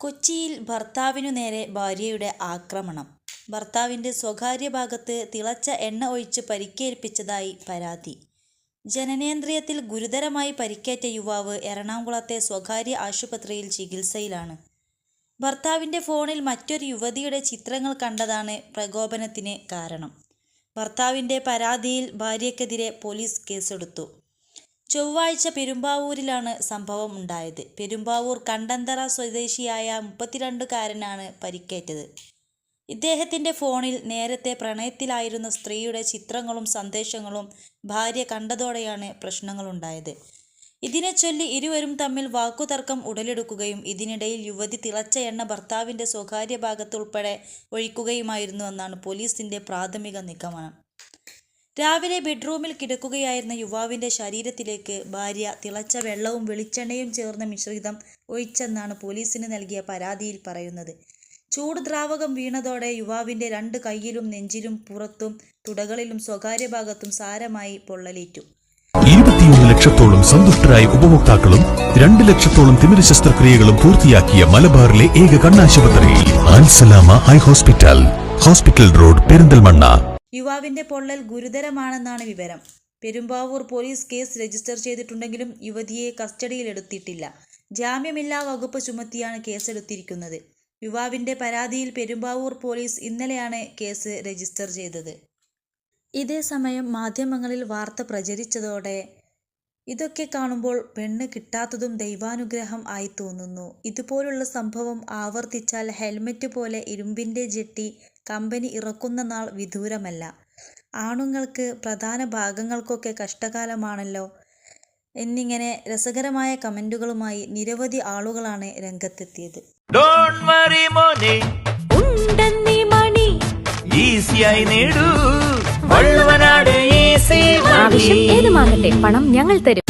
കൊച്ചിയിൽ ഭർത്താവിനു നേരെ ഭാര്യയുടെ ആക്രമണം. ഭർത്താവിൻ്റെ സ്വകാര്യ ഭാഗത്ത് തിളച്ച എണ്ണ ഒഴിച്ച് പരിക്കേൽപ്പിച്ചതായി പരാതി. ജനനേന്ദ്രിയത്തിൽ ഗുരുതരമായി പരിക്കേറ്റ യുവാവ് എറണാകുളത്തെ സ്വകാര്യ ആശുപത്രിയിൽ ചികിത്സയിലാണ്. ഭർത്താവിൻ്റെ ഫോണിൽ മറ്റൊരു യുവതിയുടെ ചിത്രങ്ങൾ കണ്ടതാണ് പ്രകോപനത്തിന് കാരണം. ഭർത്താവിൻ്റെ പരാതിയിൽ ഭാര്യയ്ക്കെതിരെ പോലീസ് കേസെടുത്തു. ചൊവ്വാഴ്ച പെരുമ്പാവൂരിലാണ് സംഭവം ഉണ്ടായത്. പെരുമ്പാവൂർ കണ്ടന്തറ സ്വദേശിയായ 32-കാരനാണ് പരിക്കേറ്റത്. ഇദ്ദേഹത്തിൻ്റെ ഫോണിൽ നേരത്തെ പ്രണയത്തിലായിരുന്ന സ്ത്രീയുടെ ചിത്രങ്ങളും സന്ദേശങ്ങളും ഭാര്യ കണ്ടതോടെയാണ് പ്രശ്നങ്ങളുണ്ടായത്. ഇതിനെ ചൊല്ലി ഇരുവരും തമ്മിൽ വാക്കുതർക്കം ഉടലെടുക്കുകയും ഇതിനിടയിൽ യുവതി തിളച്ച എണ്ണ ഭർത്താവിൻ്റെ സ്വകാര്യ ഭാഗത്തുൾപ്പെടെ ഒഴിക്കുകയുമായിരുന്നുവെന്നാണ് പോലീസിൻ്റെ പ്രാഥമിക നിഗമനം. രാവിലെ ബെഡ്റൂമിൽ കിടക്കുകയായിരുന്ന യുവാവിൻ്റെ ശരീരത്തിലേക്ക് ഭാര്യ തിളച്ച വെള്ളവും വെളിച്ചെണ്ണയും ചേർന്ന മിശ്രിതം ഒഴിച്ചെന്നാണ് പോലീസിന് നൽകിയ പരാതിയിൽ പറയുന്നത്. ചൂട് ദ്രാവകം വീണതോടെ യുവാവിൻ്റെ 2 കൈയിലും നെഞ്ചിലും പുറത്തും തുടകളിലും സ്വകാര്യ ഭാഗത്തും സാരമായി പൊള്ളലേറ്റു. 21 ലക്ഷത്തോളം സന്തുഷ്ടരായ ഉപഭോക്താക്കളും 2 ലക്ഷത്തോളം തിമിര ശസ്ത്രക്രിയകളും പൂർത്തിയാക്കിയ മലബാറിലെ ഏക കണ്ണാശുപത്രി Al Salama eye hospital, hospital road, Perinthalmanna. യുവാവിൻ്റെ പൊള്ളൽ ഗുരുതരമാണെന്നാണ് വിവരം. പെരുമ്പാവൂർ പോലീസ് കേസ് രജിസ്റ്റർ ചെയ്തിട്ടുണ്ടെങ്കിലും യുവതിയെ കസ്റ്റഡിയിലെടുത്തിട്ടില്ല. ജാമ്യമില്ലാ വകുപ്പ് ചുമത്തിയാണ് കേസെടുത്തിരിക്കുന്നത്. യുവാവിൻ്റെ പരാതിയിൽ പെരുമ്പാവൂർ പോലീസ് ഇന്നലെയാണ് കേസ് രജിസ്റ്റർ ചെയ്തത്. ഇതേസമയം മാധ്യമങ്ങളിൽ വാർത്ത പ്രചരിച്ചതോടെ ഇതൊക്കെ കാണുമ്പോൾ പെണ്ണ് കിട്ടാത്തതും ദൈവാനുഗ്രഹം ആയി തോന്നുന്നു. ഇതുപോലുള്ള സംഭവം ആവർത്തിച്ചാൽ ഹെൽമറ്റ് പോലെ ഇരുമ്പിൻ്റെ ജെട്ടി കമ്പനി ഇറക്കുന്ന നാൾ വിദൂരമല്ല. ആണുങ്ങൾക്ക് പ്രധാന ഭാഗങ്ങൾക്കൊക്കെ കഷ്ടകാലമാണല്ലോ എന്നിങ്ങനെ രസകരമായ കമന്റുകളുമായി നിരവധി ആളുകളാണ് രംഗത്തെത്തിയത്. ആവശ്യം ഏതുമാകട്ടെ, പണം ഞങ്ങൾ തരും.